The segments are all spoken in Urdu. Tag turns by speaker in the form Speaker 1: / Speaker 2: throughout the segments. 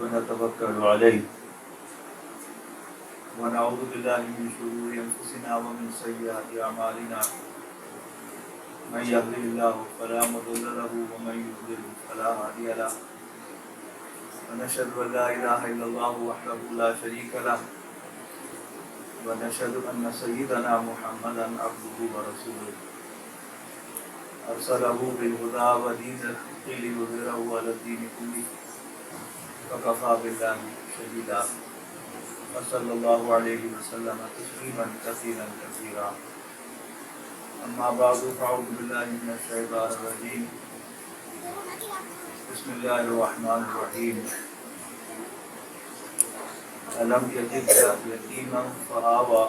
Speaker 1: ونتوكل عليه ونعوذ بالله من شرور أنفسنا ومن سيئات أعمالنا من يهده الله فلا مضل له ومن يضلل فلا هادي له ونشهد أن لا إله إلا الله وحده لا شريك له ونشهد أن سيدنا محمدا عبده ورسوله أرسله بالهدى ودين الحق ليظهره على الدين كله وكفى بالله شهيدا وصلى الله عليه وسلم تسليما كثيرا كثيرا أما بعد فأعوذ بالله من الشيطان الرجيم بسم الله الرحمن الرحيم ألم يجدك يتيما فآوى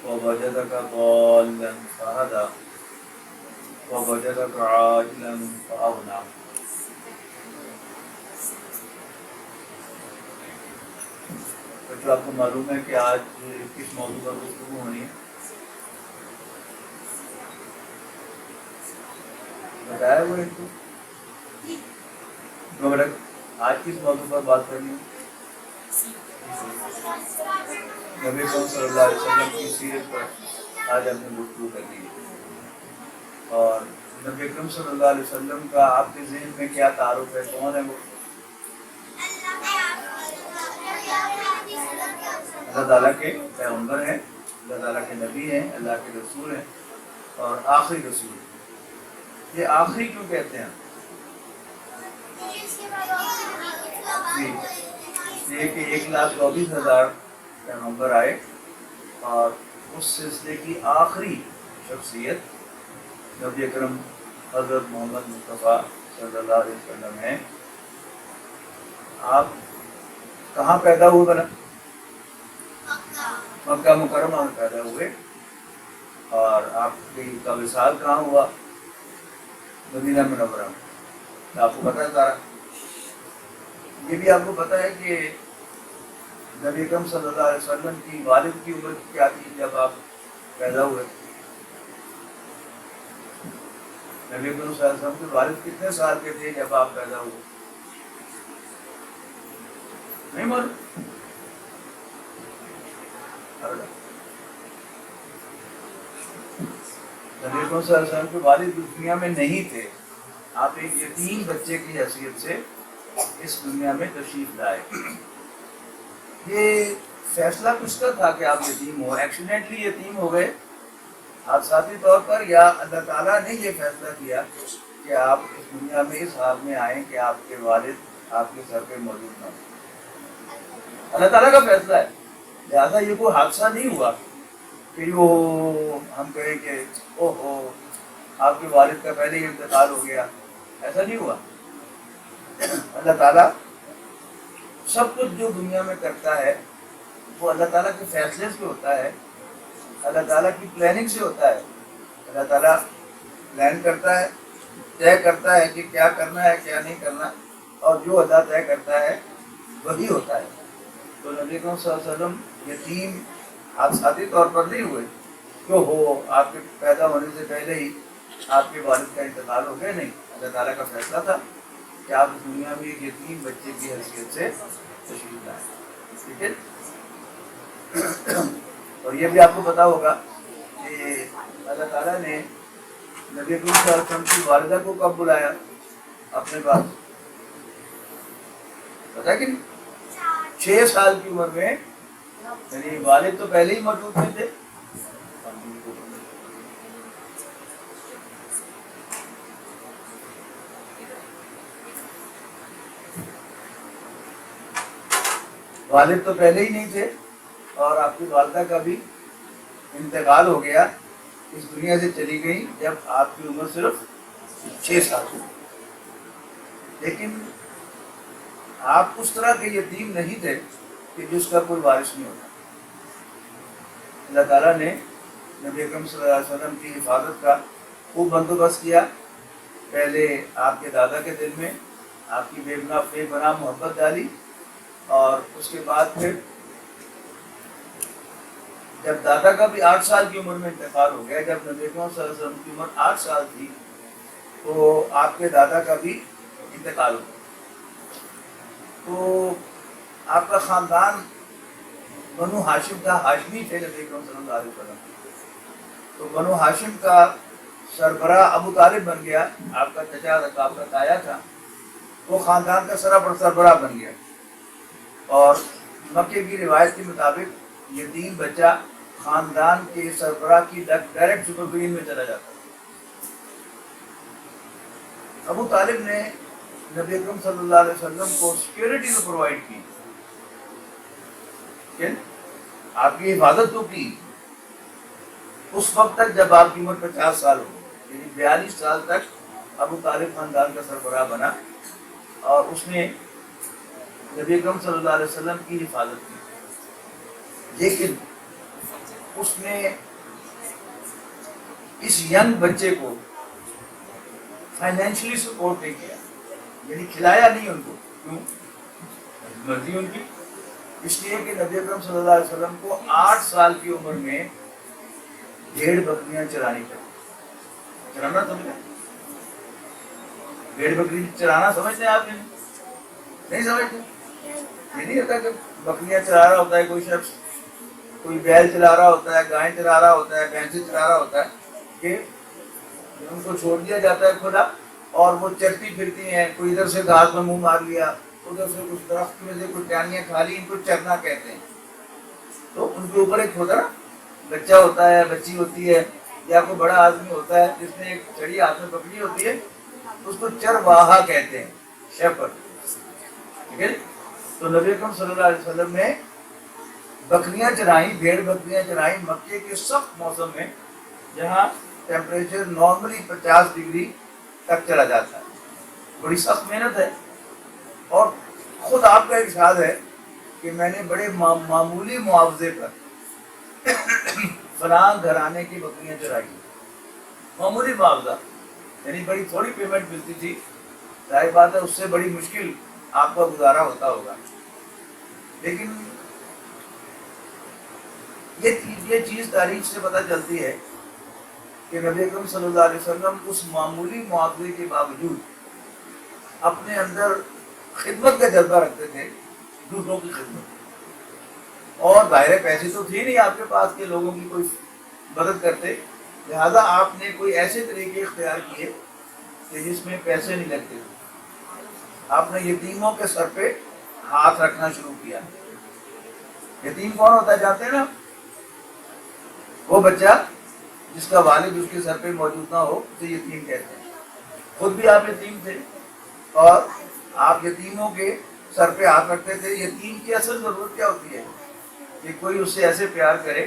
Speaker 1: ووجدك ضالا فهدى ووجدك عائلا فأغنى. جو آپ کو معلوم ہے کہ آج کس موضوع پر گفتگو ہونی ہے؟ بتایا وہ ایک تو آج کس موضوع پر بات کرنی ہے؟ نبی صلی اللہ علیہ وسلم کی سیرت پر آج ہم نے گفتگو کرنی ہے. اور نبی اکرم صلی اللہ علیہ وسلم کا آپ کے ذہن میں کیا تعارف ہے؟ کون ہے وہ؟ اللہ تعالیٰ کے پیغمبر ہیں، اللہ تعالیٰ کے نبی ہیں، اللہ کے رسول ہیں اور آخری رسول ہیں. یہ آخری کیوں کہتے ہیں؟ یہ کہ 1,24,000 پیغمبر آئے اور اس سلسلے کی آخری شخصیت نبی اکرم حضرت محمد مصطفیٰ صلی اللہ علیہ وسلم ہیں. آپ کہاں پیدا ہوئے؟ بنا مکہ مکرمہ میں پیدا ہوئے. اور آپ کا وصال کہاں ہوا؟ مدینہ منورہ میں. آپ کو پتہ ہے سارا. یہ بھی آپ کو پتہ ہے کہ نبی اکرم صلی اللہ علیہ وسلم کی والد کی عمر کیا تھی جب آپ پیدا ہوئے؟ نبی اکرم صلی اللہ علیہ وسلم کے والد کتنے سال کے تھے جب آپ پیدا ہوئے؟ نہیں معلوم؟ نبی اکرم صلی اللہ علیہ وسلم کے والد دنیا میں نہیں تھے. آپ ایک یتیم بچے کی حیثیت سے اس دنیا میں تشریف لائے. یہ فیصلہ کس کا تھا کہ آپ یتیم ہو؟ ایکسیڈنٹلی یتیم ہو گئے حادثاتی طور پر، یا اللہ تعالیٰ نے یہ فیصلہ کیا کہ آپ اس دنیا میں اس حال میں آئیں کہ آپ کے والد آپ کے سر پہ موجود نہ ہوں؟ اللہ تعالیٰ کا فیصلہ ہے. لہٰذا یہ کوئی حادثہ نہیں ہوا کہ وہ ہم کہیں کہ او ہو آپ کے والد کا پہلے ہی انتقال ہو گیا. ایسا نہیں ہوا. اللہ تعالیٰ سب کچھ جو دنیا میں کرتا ہے وہ اللہ تعالیٰ کے فیصلے سے ہوتا ہے، اللہ تعالیٰ کی پلاننگ سے ہوتا ہے. اللہ تعالیٰ پلان کرتا ہے، طے کرتا ہے کہ کیا کرنا ہے کیا نہیں کرنا، اور جو اللہ طے کرتا ہے وہی ہوتا ہے. تو نبی اکرم صلی اللہ علیہ وسلم یتیم حادثاتی طور پر نہیں ہوئے کیوں ہو آپ کے پیدا ہونے سے پہلے ہی آپ کے والد کا انتقال ہو گیا. نہیں، اللہ تعالیٰ کا فیصلہ تھا کہ آپ اس دنیا میں ایک یتیم بچے کی حیثیت سے تشریف لائیں. ٹھیک ہے. اور یہ بھی آپ کو پتا ہوگا کہ اللہ تعالیٰ نے نبی اکرم صلی اللہ علیہ وسلم کی والدہ کو کب بلایا اپنے پاس؟ پتا کہ 6 سال کی عمر میں. یعنی والد تو پہلے ہی موجود نہیں تھے. والد تو پہلے ہی نہیں تھے اور آپ کی والدہ کا بھی انتقال ہو گیا، اس دنیا سے چلی گئی جب آپ کی عمر صرف 6 سال تھی. لیکن آپ اس طرح کے یتیم نہیں تھے کہ جس کا کوئی وارث نہیں ہوتا. اللہ تعالیٰ نے نبی اکرم صلی اللہ علیہ وسلم کی حفاظت کا خوب بندوبست کیا. پہلے آپ کے دادا کے دل میں آپ کی بے پناہ محبت ڈالی، اور اس کے بعد پھر جب دادا کا بھی 8 سال کی عمر میں انتقال ہو گیا، جب نبی اکرم صلی اللہ علیہ وسلم کی عمر 8 سال تھی تو آپ کے دادا کا بھی انتقال ہو گیا. تو آپ کا خاندان بنو ہاشم کا ہاشمی تھے نبی اکرم صلی اللہ علیہ وسلم، تو بنو ہاشم کا سربراہ ابو طالب بن گیا، آپ کا چچا آپ کا تایا تھا، وہ خاندان کا سربراہ بن گیا، اور مکے کی روایت کے مطابق یتیم بچہ خاندان کے سربراہ کی ڈائریکٹ سپرویژن میں چلا جاتا ہے۔ ابو طالب نے نبی اکرم صلی اللہ علیہ وسلم کو سیکیورٹی تو پرووائڈ کی، کہ آپ کی حفاظت تو کی اس وقت تک جب آپ کی عمر 50 سال ہو، یعنی 42 سال تک ابو طالب خاندان کا سربراہ بنا، اور اس نے نبی اکرم صلی اللہ علیہ وسلم کی حفاظت کی، لیکن اس نے اس ینگ بچے کو فائنینشلی سپورٹ نہیں کیا، یعنی کھلایا نہیں ان کو، کیوں؟ مرضی ان کی، اس لیے کہ نبی اکرم صلی اللہ علیہ وسلم کو 8 سال کی عمر میں بھیڑ بکریاں چرانی پڑی۔ چرانا سمجھے؟ بھیڑ بکری چرانا سمجھتے ہیں آپ؟ نہیں سمجھتے؟ یہ نہیں ہوتا کہ بکریاں چرا رہا ہوتا ہے کوئی شخص، کوئی بیل چلا رہا ہوتا ہے، گائے چلا رہا ہوتا ہے، بھینسیں چلا رہا ہوتا ہے، کہ ان کو چھوڑ دیا جاتا ہے کھلا اور وہ چرتی پھرتی ہیں، کوئی ادھر سے گھاس میں منہ مار لیا، ادھر سے کچھ درخت میں سے کچھ ٹہنیاں کھا لی، ان کو چرنا کہتے ہیں۔ تو ان کے اوپر ایک ہوتا نا بچہ ہوتا ہے، بچی ہوتی ہے، یا کوئی بڑا آدمی ہوتا ہے جس نے ایک چھڑی ہاتھ میں پکڑی ہوتی ہے، اس کو چرواہا کہتے ہیں، شیپرڈ، ٹھیک ہے؟ تو نبی اکرم صلی اللہ علیہ وسلم نے بکریاں چرائیں، بھیڑ بکریاں چرائیں مکے کے سخت موسم میں، جہاں ٹیمپریچر نارملی 50 ڈگری تک چلا جاتا ہے، بڑی سخت محنت ہے، اور خود آپ کا ارشاد ہے کہ میں نے بڑے معمولی معاوضے پر فلاں گھرانے کی بکریاں چرائی، معمولی معاوضہ، یعنی بڑی تھوڑی پیمنٹ ملتی تھی، ظاہر بات ہے اس سے بڑی مشکل آپ کا گزارا ہوتا ہوگا، لیکن یہ چیز تاریخ سے پتہ چلتی ہے کہ نبی اکرم صلی اللہ علیہ وسلم اس معمولی معاوضے کے باوجود اپنے اندر خدمت کا جذبہ رکھتے تھے، دوسروں کی خدمت، اور ظاہر پیسے تو تھے نہیں آپ کے پاس کہ لوگوں کی کوئی مدد کرتے، لہذا آپ نے کوئی ایسے طریقے اختیار کیے کہ جس میں پیسے نہیں لگتے، آپ نے یتیموں کے سر پہ ہاتھ رکھنا شروع کیا۔ یتیم کون ہوتا ہے جانتے ہیں نا؟ وہ بچہ جس کا والد اس کے سر پہ موجود نہ ہو اسے یتیم کہتے ہیں۔ خود بھی آپ یتیم تھے اور آپ یتیموں کے سر پہ ہاتھ رکھتے تھے۔ یتیم کی اصل ضرورت کیا ہوتی ہے؟ کہ کوئی اس سے ایسے پیار کرے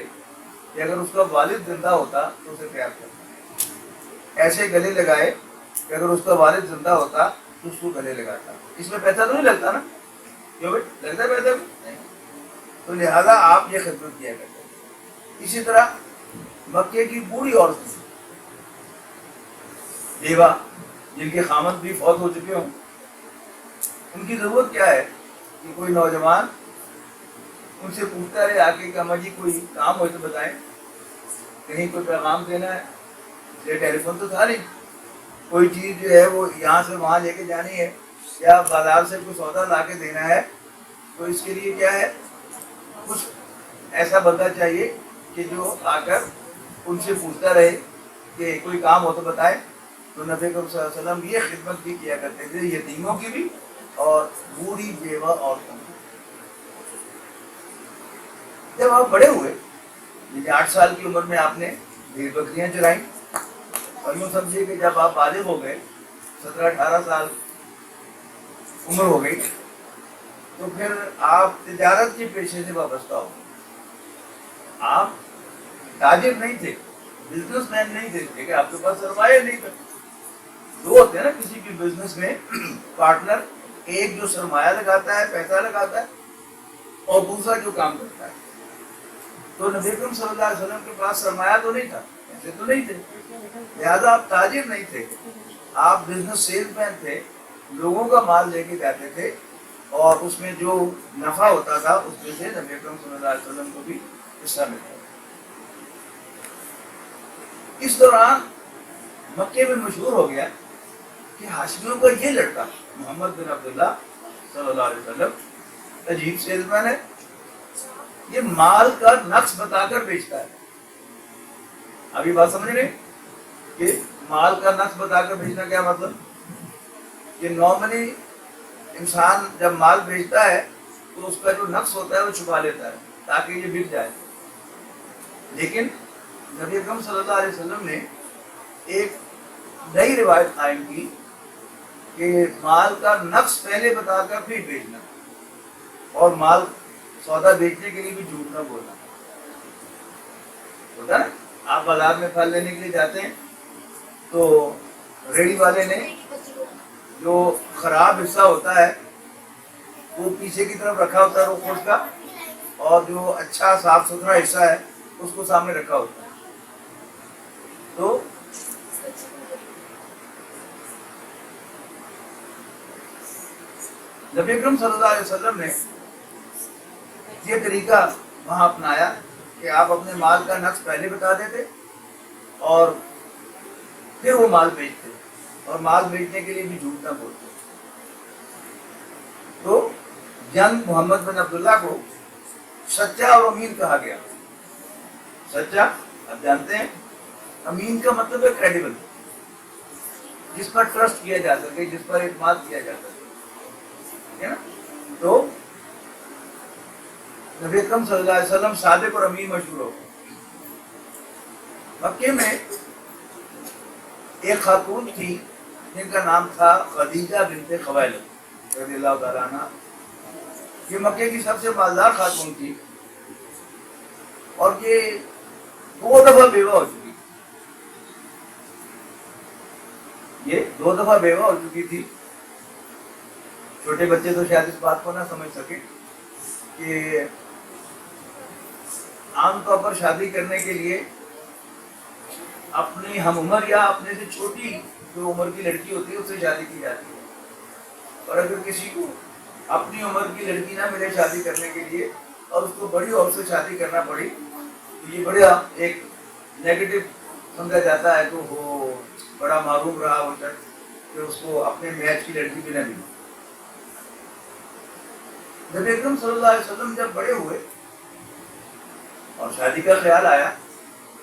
Speaker 1: کہ اگر اس کا والد زندہ ہوتا تو اسے پیار کرتا، ایسے گلے لگائے کہ اگر اس کا والد زندہ ہوتا تو اس کو گلے لگاتا۔ اس میں پیسہ تو نہیں لگتا نا؟ کیوں بھائی لگتا ہے پیسہ؟ نہیں۔ تو لہذا آپ یہ خدمت کیا کرتے تھے۔ اسی طرح مکے کی بوڑھی عورتیں، بیوہ جن کے خامد بھی فوت ہو چکے ہوں، ان کی ضرورت کیا ہے کہ کوئی نوجوان ان سے پوچھتا رہے آ کے کہ اماں جی کوئی کام ہو تو بتائیں، کہیں کوئی پیغام دینا ہے، یہ ٹیلی فون تو تھا نہیں، کوئی چیز جو ہے وہ یہاں سے وہاں لے کے جانی ہے، یا بازار سے کوئی سودا لا کے دینا ہے، تو اس کے لیے کیا ہے، کچھ ایسا بندہ چاہیے کہ جو آ کر ان سے پوچھتا رہے کہ کوئی کام ہو تو بتائیں۔ تو نبی صلی اللہ علیہ وسلم یہ خدمت بھی کیا کرتے تھے، یتیموں کی بھی اور بوڑھی بیوہ عورتوں کی۔ جب آپ بڑے ہوئے، یعنی 8 سال کی عمر میں آپ نے بھیڑ بکریاں چرائیں، اور یوں سمجھیے کہ جب آپ بالغ ہو گئے، 17-18 سال عمر ہو گئی، تو پھر آپ تجارت کے پیشے سے وابستہ ہو۔ آپ تاجر نہیں تھے، بزنس مین نہیں تھے، کہ آپ کے پاس سرمایہ نہیں تھا۔ دو ہوتے ہیں نا کسی بھی بزنس میں، پارٹنر، ایک جو سرمایہ لگاتا ہے، پیسہ لگاتا ہے، اور دوسرا جو کام کرتا ہے۔ تو نبی اکرم صلی اللہ علیہ وسلم کے پاس سرمایہ تو نہیں تھا، پیسے تو نہیں تھے، لہذا آپ تاجر نہیں تھے، آپ بزنس سیلز مین تھے، لوگوں کا مال لے کے جاتے تھے، اور اس میں جو نفع ہوتا تھا اس میں سے نبی اکرم صلی اللہ علیہ وسلم کو بھی حصہ ملتا تھا۔ اس دوران مکے میں مشہور ہو گیا کہ ہاشمیوں کا یہ لڑکا محمد بن عبداللہ صلی اللہ علیہ وسلم عجیب سیلز مین ہے، یہ مال کا نقص بتا کر بیچتا ہے. ابھی بات سمجھ رہے کہ مال کا نقص بتا کر بیچنا کیا مطلب؟ کہ نارملی انسان جب مال بیچتا ہے تو اس کا جو نقص ہوتا ہے وہ چھپا لیتا ہے تاکہ یہ بک جائے. لیکن نبی اکرم صلی اللہ علیہ وسلم نے ایک نئی روایت قائم کی کہ مال کا نقص پہلے بتا کر پھر بیچنا، اور مال سودا بیچنے کے لیے بھی جھوٹ نہ بولنا. ہوتا ہے آپ بازار میں پھل لینے کے لیے جاتے ہیں تو ریڑھی والے نے جو خراب حصہ ہوتا ہے وہ پیچھے کی طرف رکھا ہوتا ہے روکوٹ کا، اور جو اچھا صاف ستھرا حصہ ہے اس کو سامنے رکھا ہوتا ہے. تو نبی اکرم صلی اللہ علیہ وسلم نے یہ طریقہ وہاں اپنایا کہ آپ اپنے مال کا نقص پہلے بتا دیتے اور پھر وہ مال بیچتے، اور مال بیچنے کے لیے بھی جھوٹ نہ بولتے. تو جنگ محمد بن عبداللہ کو سچا اور امین کہا گیا. سچا آپ جانتے ہیں، امین کا مطلب ہے کریڈیبل، جس پر ٹرسٹ کیا جا سکے، جس پر اعتماد کیا جا سکے. تو نبی اکرم صلی اللہ علیہ وسلم صادق اور امین مشہور ہو. مکے میں ایک خاتون تھی جن کا نام تھا خدیجہ بنت خویلد رضی اللہ تعالیٰ عنہ. یہ مکے کی سب سے مالدار خاتون تھی اور یہ 2 دفعہ بیوہ ہو چکی. یہ 2 دفعہ بیوہ ہو چکی تھی. چھوٹے بچے تو شاید اس بات کو نہ سمجھ سکے کہ عام طور پر شادی کرنے کے لیے اپنی ہم عمر یا اپنے سے چھوٹی جو عمر کی لڑکی ہوتی ہے اس سے شادی کی جاتی ہے. اور اگر کسی کو اپنی عمر کی لڑکی نہ ملے شادی کرنے کے لیے اور اس کو بڑی عورت سے شادی کرنا پڑی تو یہ بڑا ایک نیگیٹو سمجھا جاتا ہے. تو وہ بڑا معروف رہا وہ شخص کہ اس کو اپنے میچ کی لڑکی بھی نہ ملی. نبی اکرم صلی اللہ علیہ وسلم جب بڑے ہوئے اور شادی کا خیال آیا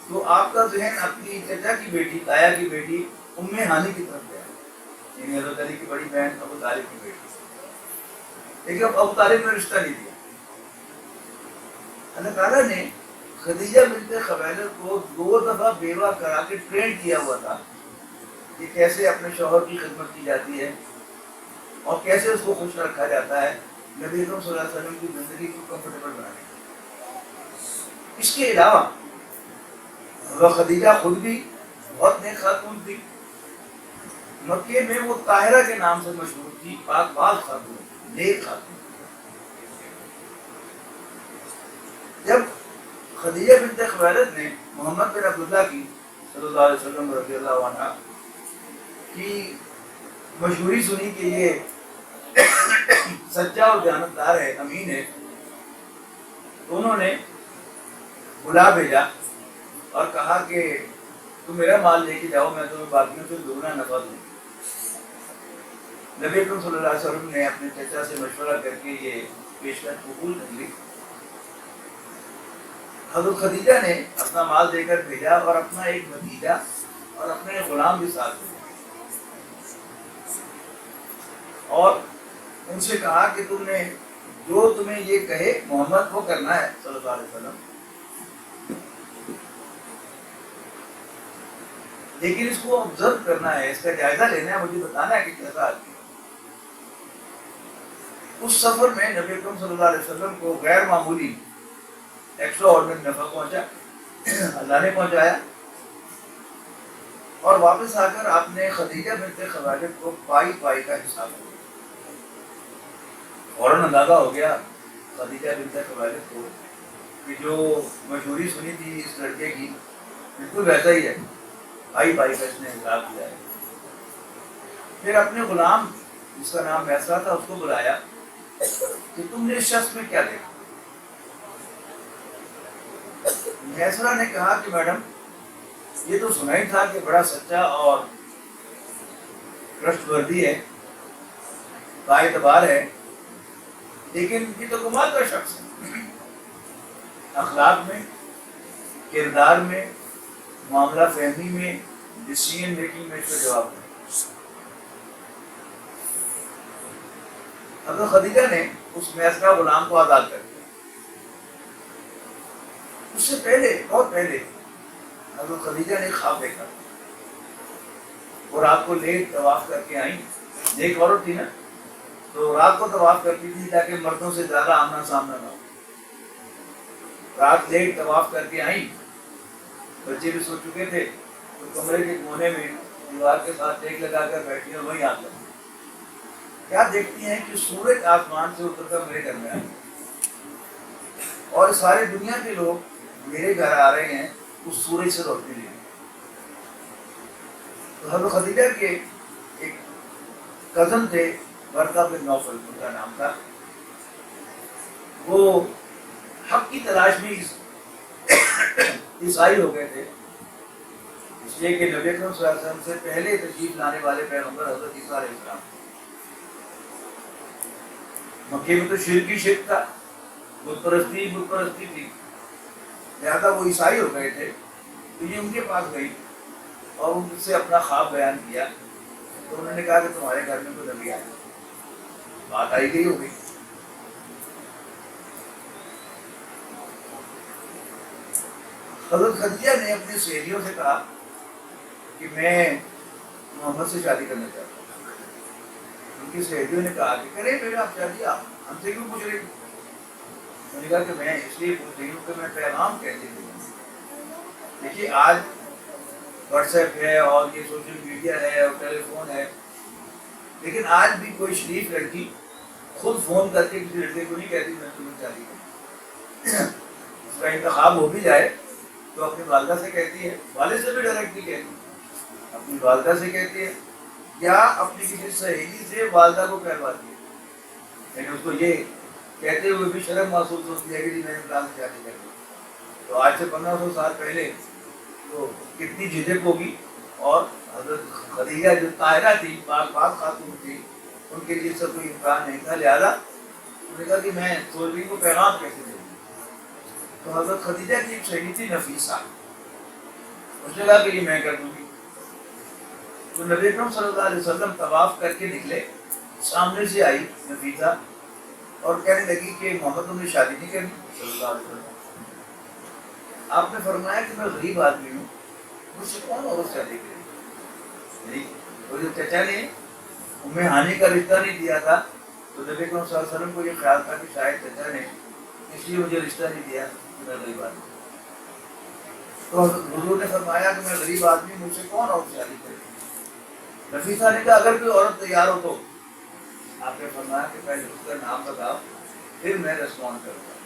Speaker 1: تو آپ کا ذہن اپنی چچا کی بیٹی، تایا کی بیٹی ام ہانی کی طرف گیا، یعنی حضرت علی کی بڑی بہن ابو طالب کی بیٹی. لیکن اب ابو طالب نے رشتہ نہیں دیا. اللہ تعالیٰ نے خدیجہ بنت خویلد کو 2 دفعہ بیوہ کرا کے ٹرین کیا ہوا تھا کہ کیسے اپنے شوہر کی خدمت کی جاتی ہے اور کیسے اس کو خوش رکھا جاتا ہے نبی اکرم صلی اللہ علیہ وسلم کی زندگی کو کمفرٹیبل بنانے. اس کے علاوہ وہ خدیجہ خود بھی بہت نیک خاتون تھی. مکے میں وہ طاہرہ کے نام سے مشہور تھی، پاک باز خاتون، نیک خاتون. جب خدیجہ بنت خویلد نے محمد بن عبداللہ کی صلی اللہ علیہ وسلم رضی اللہ عنہ کی مشہوری سنی کہ یہ سچا اور دیانتدار ہے، امین ہے، تو انہوں نے بلا بھیجا اور کہا کہ تم میرا مال لے کے جاؤ، میں تمہیں باقیوں سے 2 نفع دوں. نبی اکرم صلی اللہ علیہ وسلم نے اپنے چچا سے مشورہ کر کے یہ پیشکش قبول کر لی. حضرت خدیجہ نے اپنا مال دے کر بھیجا اور اپنا ایک بھتیجا اور اپنے ایک غلام بھی ساتھ بھیجا اور ان سے کہا کہ تم نے جو تمہیں یہ کہے محمد کو کرنا ہے صلی اللہ علیہ وسلم، لیکن اس کو آبزرو کرنا ہے، اس کا جائزہ لینا ہے، مجھے بتانا ہے کہ کیسا آدمی. اس سفر میں نبی اکرم صلی اللہ علیہ وسلم کو غیر معمولی ایکسٹرا آرڈنری نفع پہنچا، اللہ نے پہنچایا. اور واپس آ کر آپ نے خدیجہ بنت خویلد کو پائی کا حساب دیا. فوراً اندازہ ہو گیا خدیجہ بنت خویلد کو کہ جو مشہوری سنی تھی اس لڑکے کی بالکل ویسا ہی ہے، پائی کا اس نے حساب دیا ہے. پھر اپنے غلام جس کا نام میسرہ تھا اس کو بلایا کہ تم نے اس شخص میں کیا دیکھا. میسرہ نے کہا کہ میڈم یہ تو سنا ہی تھا کہ بڑا سچا اور ٹرسٹ وردی ہے، با اعتبار ہے، لیکن یہ تو کمال کا شخص ہے، اخلاق میں، کردار میں، معاملہ فہمی میں، ڈسیزن میکنگ میں اس کا جواب ہے۔ حضرت خدیجہ نے اس میسرہ غلام کو آزاد کر دیا۔ اس سے پہلے، بہت پہلے، حضرت خدیجہ نے ایک خواب دیکھا اور رات کو لیٹ طواف کر کے آئیں۔ ایک عورت تھی نا، تو رات کو طواف کرتی تھی تاکہ مردوں سے زیادہ آمنا سامنا نہ ہو۔ رات لیٹ طواف کر کے آئیں، بچے بھی سو چکے تھے، تو کمرے کے کونے میں دیوار کے ساتھ ٹیک لگا کر بیٹھی ہیں، وہیں آتا ہے۔ کیا دیکھتی ہیں کہ سورج آسمان سے اتر کر میرے گھر میں آئے اور سارے دنیا کے لوگ میرے گھر آ رہے ہیں اس سورج سے روشنی لے۔ تو حضرت خدیجہ کے ایک کزن تھے، برقہ بن نوفل ان کا نام تھا، وہ حق کی تلاش میں عیسائی ہو گئے تھے، اس لیے کہ نبی اکرم صلی اللہ علیہ وسلم سے پہلے تشریف لانے والے پیغمبر حضرت عیسیٰ علیہ السلام۔ مکے میں تو شرک ہی شرک تھا، بت پرستی تھی، لہٰذا وہ عیسائی ہو گئے تھے۔ تو یہ ان کے پاس گئی اور ان سے اپنا خواب بیان کیا، تو انہوں نے کہا کہ تمہارے گھر میں کوئی نبی آیا، بات آئی گئی ہوگی۔ حضرت خدیجہ نے اپنی سہیلیوں سے کہا کہ میں محمد سے شادی کرنا چاہتا ہوں۔ ان کی سہیلیوں نے کہا کہ کرے میرے آپ شادی، آپ ہم سے کیوں پوچھ رہے؟ میں نے کہا کہ میں اس لیے پوچھ رہی ہوں کہ میں پیغام کیسے دوں۔ دیکھیے آج واٹس ایپ ہے اور یہ سوشل میڈیا ہے اور ٹیلی فون ہے، لیکن آج بھی کوئی شریف لڑکی خود فون کر کے کسی لڑکے کو نہیں کہتی میں تمہیں شادی کروں۔ اس کا انتخاب ہو بھی جائے تو اپنی والدہ سے کہتی ہے، والد سے بھی ڈائریکٹلی کہتی ہے، اپنی والدہ سے کہتی ہے یا اپنی کسی سہیلی سے والدہ کو کہلواتی ہے، لیکن اس کو یہ کہتے ہوئے بھی شرم محسوس ہوتی ہے کہ جی میں نے فلاں سے شادی کر دی۔ تو آج سے 1500 سال پہلے تو کتنی جھجک ہوگی، اور حضرت خدیجہ جو طاہرہ تھی، پاک خاتون تھی، ان کے لیے سب کوئی امکان نہیں تھا، لہٰذا انہوں نے کہا کہ میں سولوی کو پیغام کیسے دوں۔ تو حضرت خدیجہ کی ایک سہیلی تھی نفیسہ، اس نے کہا کہ یہ میں کر دوں گی۔ تو نبی اکرم صلی اللہ علیہ وسلم طواف کر کے نکلے، سامنے سے آئی نفیسہ اور کہنے لگی کہ محمد تم نے شادی نہیں کرنی صلی اللہ علیہ وسلم۔ آپ نے فرمایا کہ میں غریب آدمی ہوں، مجھ سے کون عورت شادی کرے؟ اور جو چچا نے ام ہانی کا رشتہ نہیں دیا تھا، تو نبی اکرم صلی اللہ علیہ وسلم کو یہ خیال تھا کہ شاید چچا نے اس لیے مجھے رشتہ نہیں دیا کہ میں غریب آدمی۔ تو حضور نے فرمایا کہ میں غریب آدمی، مجھ سے کون عورت شادی کرے؟ نفیسہ نے کہا اگر کوئی عورت تیار ہو تو آپ نے فرمایا کہ پہلے اس کا نام بتاؤ پھر میں ریسپونڈ کروں گا۔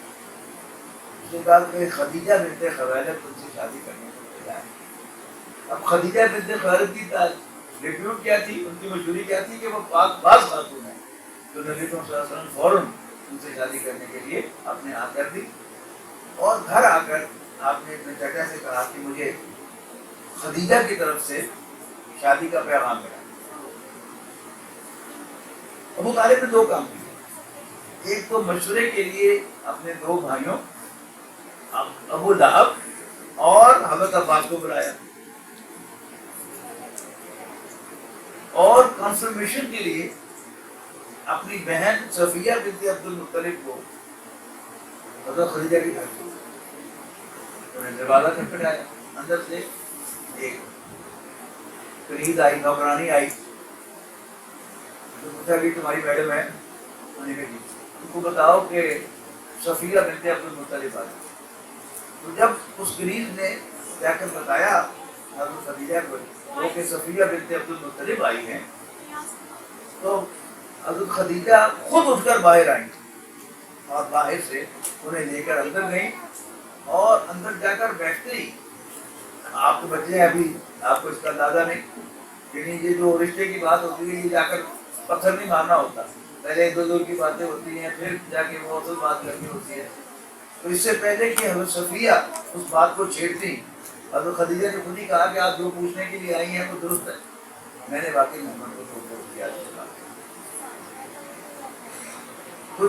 Speaker 1: اس کے بعد کہ خدیجہ بنت خویلد تم سے شادی کرنے کو تیار ہے۔ اب خدیجہ بنت خویلد کی ریپیوٹ کیا تھی، ان کی مشہوری کیا تھی کہ وہ پاک باز خاتون ہے، تو نبی صلی اللہ علیہ وسلم فوراً ان سے شادی کرنے کے لیے آپ نے ہاں کر دی، اور گھر آ کر آپ نے اپنے چچا سے کہا کہ مجھے خدیجہ کی طرف سے شادی کا پیغام ملا۔ ابو طالب نے دو کام کیے، ایک تو مشورے کے لیے اپنے دو بھائیوں ابو لہب اور حضرت عباس کو بلایا، اور کنفرمیشن کے لیے اپنی بہن صفیہ بنت عبد المطلب کو حضرت خدیجہ کی گھر سے انہوں نے دروازہ کھٹکھٹایا، اندر سے ایک قریب آئی، نوکرانی آئی، تو پوچھا کہ تمہاری میڈم ہے؟ انہوں نے کہا جی، ان کو بتاؤ کہ صفیہ بنت عبد المطلب آئی۔ تو جب اس قریب نے جا کر بتایا حضرت خدیجہ کو وہ کہ صفیہ بنت عبد المطلب آئی ہیں، تو حضرت خدیجہ خود اٹھ کر باہر آئیں اور باہر سے انہیں لے کر اندر گئیں، اور اندر جا کر بیٹھتے ہی آپ کے بچے ہیں ابھی، آپ کو اس کا اندازہ نہیں، یعنی یہ جو رشتے کی بات ہوتی ہے یہ جا کر پتھر نہیں مارنا ہوتا، پہلے دو دور کی باتیں ہوتی ہیں پھر جا کے وہ اصل بات کرنی ہوتی ہے۔ تو اس سے پہلے کہ حضرت صفیہ اس بات کو چھیڑتی، حضرت خدیجہ نے خود ہی کہا کہ آپ جو پوچھنے کے لیے آئی ہیں وہ درست ہے، میں نے واقعی محمد کو پروپوز کیا۔ تو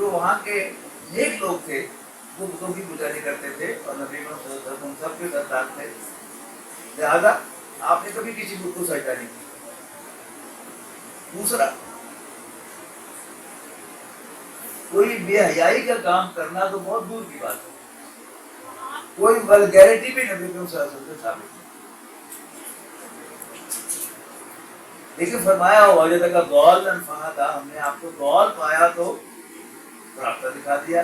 Speaker 1: جو وہاں کے نیک لوگ تھے وہ بتوں کی پجاری کرتے تھے اور نبی کریم صلی اللہ علیہ وسلم سب کے سردار تھے، لہٰذا آپ نے کبھی کسی بت کو سجدہ نہیں کیا۔ دوسرا، کوئی بے حیائی کا کام کرنا تو بہت دور کی بات ہے، کوئی ولگیرٹی بھی نبی کریم صلی اللہ علیہ وسلم سے ثابت نہیں، لیکن فرمایا وجدک ضالا فہدی، ہم نے آپ کو ضال پایا تو راستہ دکھا دیا۔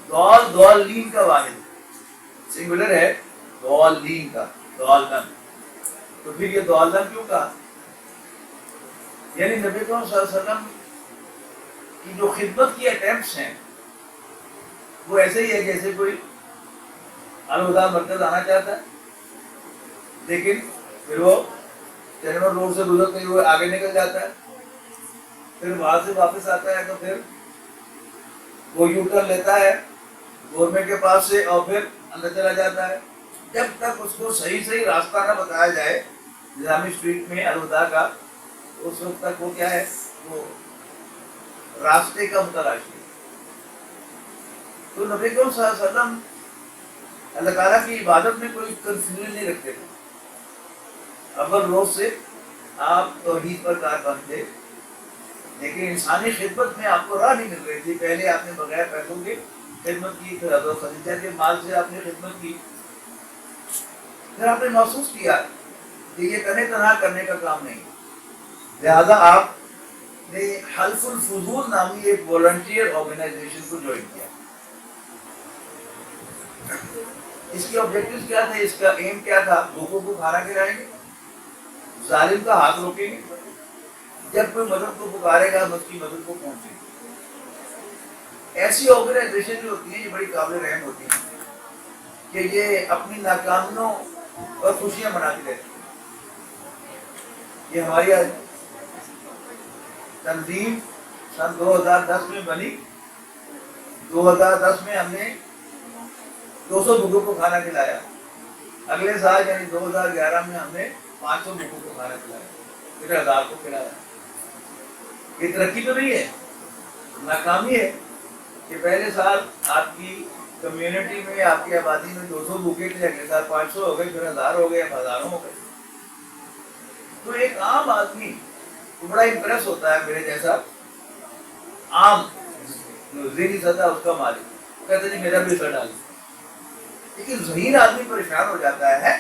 Speaker 1: ضالین کا واحد سنگولر ہے، ضالین کا ضالن، تو پھر یہ ضالن کیوں کہا؟ یعنی نبی کریم صلی اللہ علیہ وسلم کی جو خدمت کی اٹیمپٹس ہیں وہ ایسے ہی ہے جیسے کوئی الہدا مرکز آنا چاہتا ہے، لیکن پھر وہ چینور روڈ سے گزرتے ہوئے آگے نکل جاتا ہے، پھر وہاں سے واپس آتا ہے تو پھر وہ یو ٹرن لیتا ہے گورنمنٹ کے پاس سے اور پھر اندر چلا جاتا ہے۔ جب تک اس کو صحیح راستہ نہ بتایا جائے نظامی اسٹریٹ میں الہدا کا، اس وقت تک وہ کیا ہے، وہ راستے کا متلاشی ہے۔ تو نبی کریم صلی اللہ علیہ وسلم اللہ تعالیٰ کی عبادت میں کوئی کنفیوژن نہیں رکھتے تھے، اول روز سے آپ توحید پر کاربند تھے، لیکن انسانی خدمت میں آپ کو راہ نہیں مل رہی تھی۔ پہلے آپ نے بغیر پیسوں کے خدمت کی، پھر حضرت خدیجہ کے مال سے آپ نے خدمت کی، پھر آپ نے محسوس کیا کہ یہ تنہا کرنے کا کام نہیں، لہذا آپ نے حلف الفضول نامی ایک والنٹیئر آرگنائزیشن کو جوائن کیا۔ اس کے آبجیکٹیو کیا تھے، اس کا ایم کیا تھا؟ بھوکوں کو کھانا کھلائیں گے، ظالم کا ہاتھ روکیں گے، جب کوئی مدد کو پکارے گا اس کی مدد کو پہنچے گی۔ ایسی آرگنائزیشن جو ہوتی ہیں یہ بڑی قابل رحم ہوتی ہیں کہ یہ اپنی ناکامیوں اور خوشیاں مناتی رہتی ہیں۔ یہ ہماری تنظیم سن 2010 میں بنی، 2010 میں ہم نے 200 بھوکوں کو کھانا کھلایا، اگلے سال یعنی 2011 میں ہم نے 500 بھوکوں کو کھانا کھلایا، پھر 1000 کو کھلایا۔ یہ ترقی تو نہیں ہے، ناکامی ہے کہ پہلے سال آپ کی کمیونٹی میں، آپ کی آبادی میں 200 بھوکے تھے، اگلے سال 500 ہو گئے، پھر 1000 ہو گئے، اب ہزاروں ہو گئے۔ تو ایک عام آدمی تو بڑا امپریس ہوتا ہے، میرے جیسا عام جو ذہنی سطح اس کا مالک کہتے ہیں میرا بھی سر ڈال، لیکن ذہین آدمی پریشان ہو جاتا ہے۔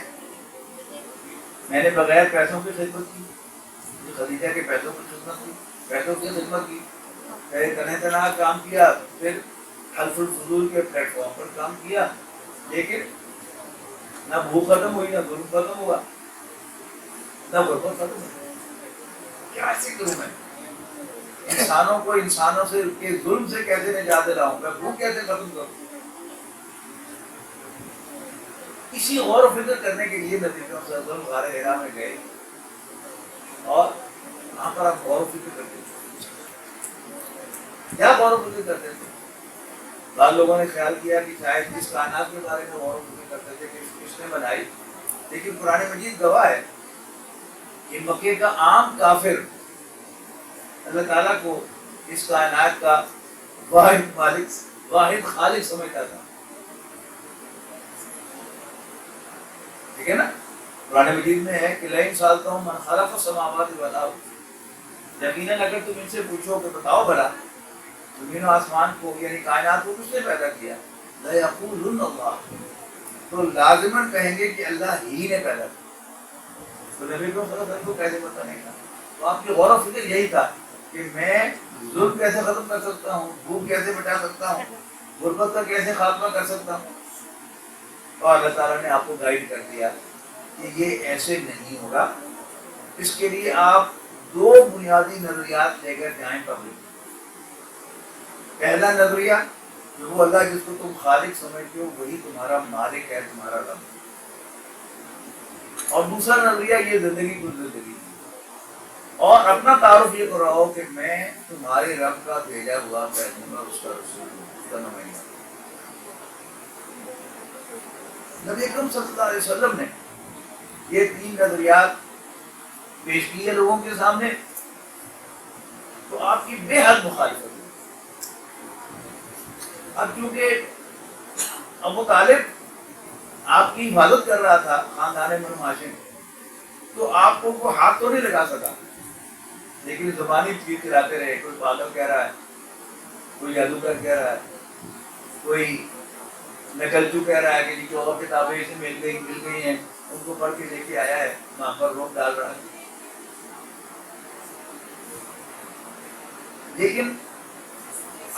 Speaker 1: میں نے بغیر پیسوں کی خدمت کی، خدیجہ کے پیسوں کی خدمت کی، پیسوں کی خدمت کی، تنہا کام کیا، پھر حلف الفضول کے پلیٹ فارم پر کام کیا، لیکن نہ بھوک ختم ہوئی، نہ ظلم ختم ہوا، نہ غربت ختم ہوئی۔ کیا ایسی کروں میں؟ انسانوں کو انسانوں سے کے ظلم سے کیسے نجات دلاؤں، میں بھوک کیسے ختم کروں؟ اسی غور و فکر کرنے کے لیے نبی کریم صلی اللہ علیہ وسلم غار حرا میں گئے اور وہاں پر آپ غور و فکر کرتے تھے۔ کیا غور و فکر کرتے تھے؟ بعض لوگوں نے خیال کیا کہ شاید اس کائنات کے بارے میں غور و فکر کرتے تھے کہ کس نے بنائی، لیکن قرآن مجید گواہ ہے کہ مکے کا عام کافر اللہ تعالیٰ کو اس کائنات کا واحد مالک، واحد خالق سمجھتا تھا، ٹھیک ہے نا؟ قرآن مجید میں ہے کہ لئن سألتهم من خلق السماوات والارض، یقیناً اگر تم ان سے پوچھو کہ بتاؤ بھلا زمین و آسمان کو یعنی کائنات کو کس نے پیدا کیا، لَيَقُولُنَّ اللَّهُ، تو لازماً کہیں گے کہ اللہ ہی نے پیدا کیا۔ تو نبی کو صلی اللہ علیہ وسلم کو کیسے پتہ نہیں تھا؟ تو آپ کی غور و فکر یہی تھا کہ میں ظلم کیسے ختم کر سکتا ہوں، بھوک کیسے مٹا سکتا ہوں، غربت کا کیسے خاتمہ کر سکتا ہوں، اور اللہ تعالیٰ نے آپ کو گائیڈ کر دیا کہ یہ ایسے نہیں ہوگا۔ اس کے لیے آپ دو بنیادی نظریات لے کر جائیں پبلک۔ پہلا نظریہ جو وہ اللہ جس کو تم خالق سمجھتے ہو وہی تمہارا مالک ہے، تمہارا رب، اور دوسرا نظریہ یہ زندگی کو زندگی، اور اپنا تعارف یہ کراؤ کہ میں تمہارے رب کا بھیجا ہوا پیغمبر، اس کا رسول ہوں، اس کا نمائندہ۔ نبی اکرم صلی اللہ علیہ وسلم نے یہ تین نظریات پیش کیے لوگوں کے سامنے، تو آپ کی بے حد مخالفت ہوئی، اب چونکہ ابو طالب آپ کی حفاظت کر رہا تھا خاندان بنو ہاشم، تو آپ کو وہ ہاتھ تو نہیں لگا سکا، لیکن زبانی چیز کراتے رہے، کوئی پاگل کہہ رہا ہے، کوئی جادوگر کہہ رہا ہے، کوئی نکلچو کہہ رہا ہے کہ جی جو اور کتابیں اسے مل گئی ہیں ان کو پڑھ کے لے کے آیا ہے، وہاں پر روک ڈال رہا ہے۔ لیکن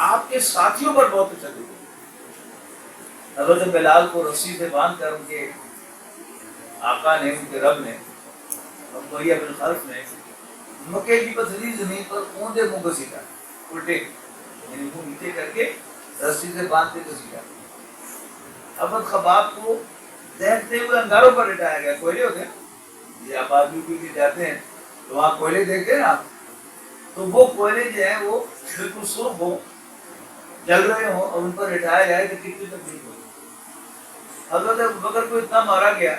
Speaker 1: آپ کے ساتھیوں پر بہت تشدد ہے۔ حضرت بلال کو رسی سے باندھ کر ان کے آقا نے، ان کے رب نے، عمریہ بن خلف نے مکے کی پتھری زمین پر اونچے منہ گھسیٹا، الٹے یعنی منہ نیچے کر کے رسی سے باندھ کے گھسیٹا۔ ابد خباب کو دیکھتے ہوئے انگاروں پر لٹایا گیا، کوئلے ہوتے ہیں یہ آپ آدمی کے جاتے ہیں تو وہاں کوئلے دیکھتے ہیں آپ، تو وہ کوئلے جو ہیں وہ بالکل سرخ ہو، جل رہے ہوں اور ان پر لٹایا جائے تو کتنی تکلیف ہوگی۔ حضرت ابوبکر کو اتنا مارا گیا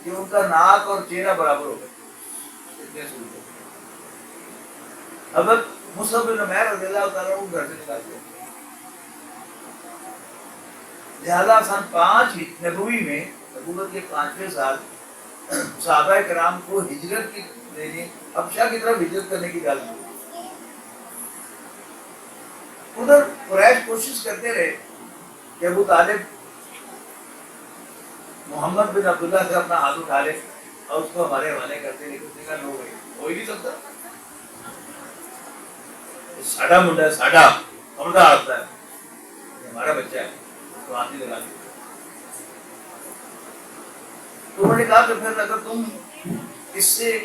Speaker 1: کہ ان کا ناک اور چہرہ برابر ہو گئے، اتنے سوج ہو گئے۔ حضرت مصعب بن عمیر رضی اللہ تعالیٰ عنہ گھر سے نکال دیا۔ لہذا سن 5 نبوی میں، نبوت کے 5ویں سال، صحابہ کرام کو ہجرت کی لینے حبشہ کی طرف ہجرت کرنے کی اجازت ہوئی۔ ادھر قریش کوشش کرتے رہے کہ ابو طالب محمد بن عبداللہ سے اپنا ہاتھ اٹھا لے اور اس کو ہمارے حوالے کرتے، لیکن اس نے کہا نو بھائی، ہو ہی نہیں سکتا، ساڈا منڈا ہے، ساڈا خبردار آتا ہے، یہ ہمارا بچہ ہے، اس کو ہاتھ نہیں لگا دیا۔ تو انہوں نے کہا کہ پھر اگر تم اس سے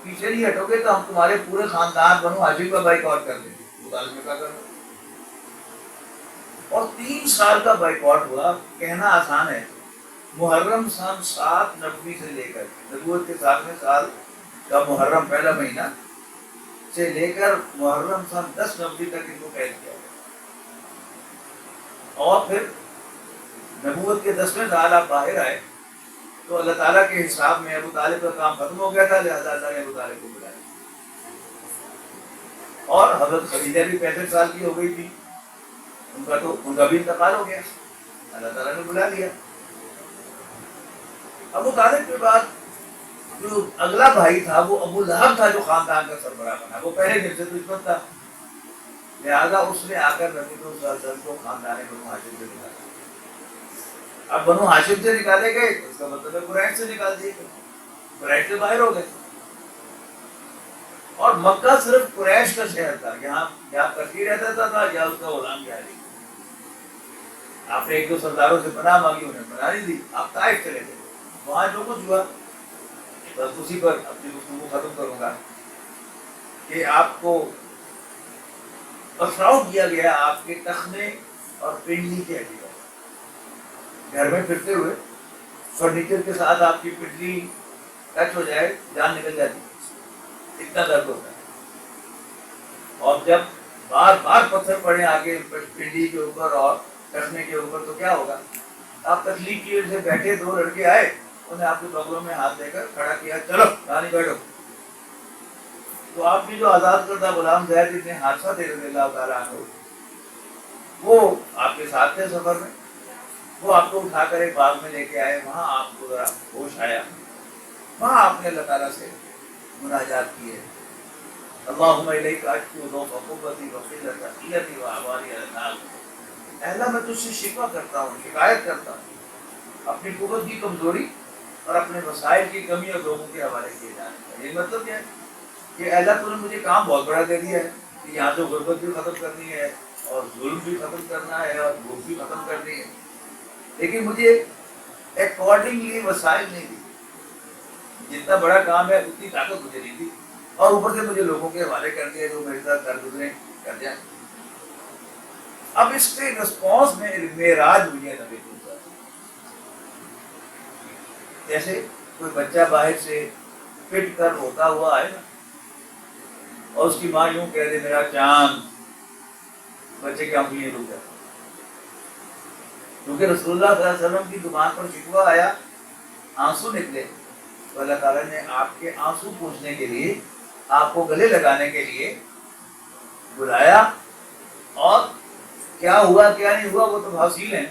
Speaker 1: پیچھے نہیں ہٹو گے تو ہم تمہارے پورے خاندان بنو ہاشم کا بائیکاٹ کر دیں گے۔ ابو طالب نے کہا کرو، اور 3 سال کا بائیکاٹ ہوا۔ کہنا آسان ہے، محرم سن 7 نبوی سے لے کر نبوت کے 7ویں سال کا محرم پہلا مہینہ سے لے کر محرم سن 10 نبوی تک ان کو قید کیا گیا، اور پھر نبوت کے 10ویں سال آپ باہر آئے تو اللہ تعالیٰ کے حساب میں ابو طالب کا کام ختم ہو گیا تھا، لہذا اللہ نے ابو طالب کو بلایا، اور حضرت خدیجہ بھی 65 سال کی ہو گئی تھی، ان کا بھی انتقال ہو گیا، اللہ تعالیٰ نے بلا لیا۔ ابو طالب کے بعد جو اگلا بھائی تھا وہ ابو لہب تھا، جو خاندان کا سربراہ بنا، وہ پہلے دن سے دشمن تھا، لہذا اس نے آ کر نبی صلی اللہ علیہ وسلم کو خاندان بنو ہاشم سے نکالا۔ اب بنو ہاشم سے نکالے گئے تو اس کا مطلب ہے قریش سے نکال دیے گئے، قریش سے باہر ہو گئے، اور مکہ صرف قریش کا شہر تھا، یہاں یا کرتی رہتا تھا یا اس کا غلام جاری۔ آپ نے 1-2 سرداروں سے پناہ مانگی، انہیں پناہ نہیں دی، آپ طائف چلے گئے، وہاں جو کچھ ہوا بس اسی پر اپنی گفتگو ختم کروں گا کہ آپ کو پتھراؤ کیا گیا آپ کے ٹخنے اور پنڈلی کے ہڈی پر، گھر میں پھرتے ہوئے فرنیچر کے ساتھ آپ کی پنڈلی ٹچ ہو جائے جان نکل جاتی، اتنا درد ہوتا ہے، اور جب بار بار پتھر پڑے آگے پنڈلی کے اوپر اور ٹخنے کے اوپر تو کیا ہوگا۔ آپ تکلیف کی وجہ سے بیٹھے، 2 لڑکے آئے، انہیں آپ کے بغلوں میں ہاتھ دے کر کھڑا کیا، چلو رانی بیٹھو، تو آپ کی جو آزاد کردہ غلام زید ابن حارثہ تھے رضی اللہ تعالیٰ عنہ، وہ آپ کے ساتھ تھے سفر میں، وہ آپ کو اٹھا کر ایک باغ میں لے کے آئے، وہاں آپ کو ذرا ہوش آیا، وہاں آپ نے اللہ تعالیٰ سے مناجات کی ہے، اللہم الیک اشکو ضعف قوتی وقلۃ حیلتی واعوانی علی الناس، اے اللہ میں تجھ سے شکوہ کرتا ہوں، شکایت کرتا ہوں اپنی قوت کی کمزوری اور اپنے وسائل کی کمی اور لوگوں کے حوالے کیے جانے کا۔ یہ مطلب کیا ہے کہ اللہ تو نے مجھے کام بہت بڑا دے دیا ہے کہ یہاں سے غربت بھی ختم کرنی ہے اور ظلم بھی ختم کرنا ہے اور بھوک بھی ختم کرنی ہے، لیکن مجھے اکارڈنگلی وسائل نہیں دی، جتنا بڑا کام ہے اتنی طاقت مجھے نہیں دی، اور اوپر سے مجھے لوگوں کے حوالے کر دیا جو میرے ساتھ کر گزرے کر جائیں۔ اب اس کے رسپانس میں معراج ہوئی ہے نبی صلی اللہ علیہ وسلم، جیسے کوئی بچہ باہر سے پٹ کر روتا ہوا آئے نا، اور اس کی ماں یوں کہہ دے میرا چاند، بچے کے آنکھوں یہ رک جاتے، کیونکہ رسول اللہ صلی اللہ علیہ وسلم کی زبان پر شکوہ آیا، آنسو نکلے، تو اللہ تعالیٰ نے آپ کے آنسو پوچھنے کے لیے، آپ کو گلے لگانے کے لیے بلایا، اور کیا ہوا کیا نہیں ہوا وہ تو حاصل ہے،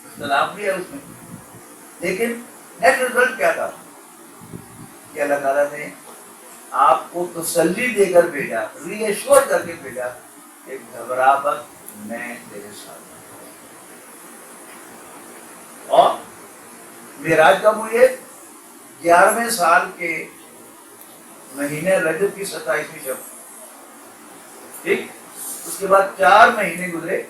Speaker 1: اختلاف بھی ہے اس میں، لیکن نیٹ رزلٹ کیا تھا کہ اللہ تعالیٰ نے آپ کو تسلی دے کر بھیجا، ری ایشور کر کے بھیجا کہ گھبرا مت، میں تیرے ساتھ ہوں۔ اور معراج کب ہوئی ہے؟ 11ویں سال کے مہینے رجب کی 27ویں شب، ٹھیک، اس کے بعد 4 مہینے گزرے،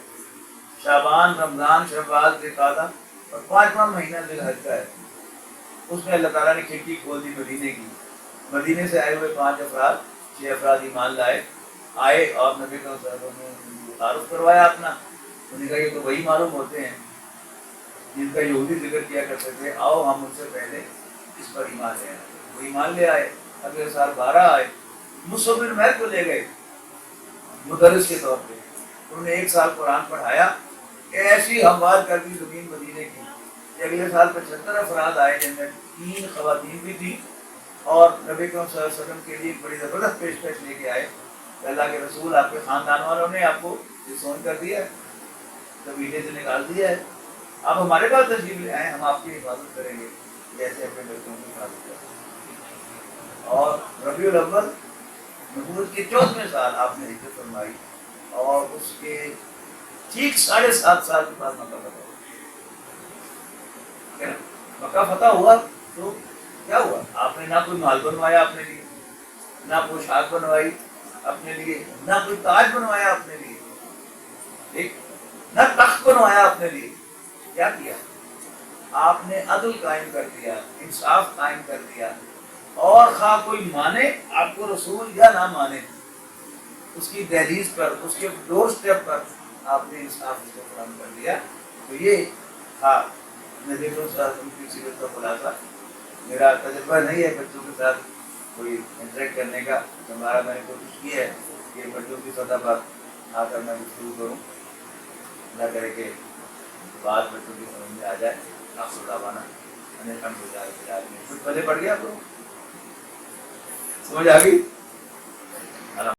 Speaker 1: شعبان، رمضان، شوال، ذوالقعدہ، اور 5واں مہینہ ذوالحج کا ہے۔ اس میں اللہ تعالیٰ نے کھڑکی کھول دی مدینے کی، مدینے سے آئے ہوئے 5 افراد، 6 افراد ایمان لائے، آئے اور نبی صلی اللہ علیہ وسلم نے تعارف کروایا اپنا، انہوں نے کہا یہ تو وہی معلوم ہوتے ہیں جن کا یہودی ذکر کیا کرتے تھے، آؤ ہم ان سے پہلے اس پر ایمان لے آئے۔ وہ ایمان لے آئے، اگلے سال 12 آئے، مصعب بن عمیر کو لے گئے مدرس کے طور پہ، انہوں نے 1 سال قرآن پڑھایا، ایسی ہموار کر دی زمین مدینے کی کہ اگلے سال 75 افراد آئے، جن میں 3 خواتین بھی تھیں، اور نبی کریم صلی اللہ علیہ وسلم کے لیے بڑی زبردست پیشکش لے کے آئے کہ اللہ کے رسول آپ کے خاندان والوں نے آپ کو ڈسون کر دیا ہے، قبیلے سے نکال دیا ہے، آپ ہمارے پاس تشریف لے آئے، ہم آپ کی حفاظت کریں گے جیسے اپنے بچوں کی حفاظت کریں گے۔ اور ربیع الاول نبوت کے 14ویں سال آپ نے ہجرت فرمائی، اور اس کے ٹھیک 7.5 سال کے بعد مکہ فتح ہوا۔ مکہ فتح ہوا تو کیا ہوا؟ آپ نے نہ کوئی محل بنوایا اپنے لیے، نہ پوشاک بنوائی اپنے لیے، نہ کوئی تاج بنوایا اپنے لیے، ٹھیک، نہ تخت بنوایا اپنے لیے۔ کیا کیا؟ آپ نے عدل قائم کر دیا، انصاف قائم کر دیا، اور خواہ کوئی مانے آپ کو رسول یا نہ مانے، اس کی دہلیز پر، اس کے ڈور سٹیپ پر آپ نے انصاف اس کو فراہم کر دیا۔ تو یہ تھا نبی صلی اللہ علیہ وسلم کی سیرت کا خلاصہ۔ میرا تجربہ نہیں ہے بچوں کے ساتھ کوئی انٹریکٹ کرنے کا، ہمارا میں نے کوشش کی ہے کہ بچوں کی سطح پر آ کر میں گفتگو کروں، اللہ کرے کہ بات بچوں کی سمجھ میں آ جائے۔ آخر دعوانا الحمدللہ رب العالمین۔ کچھ پہلے پڑھ گیا آپ کو؟ سمجھ آ گئی؟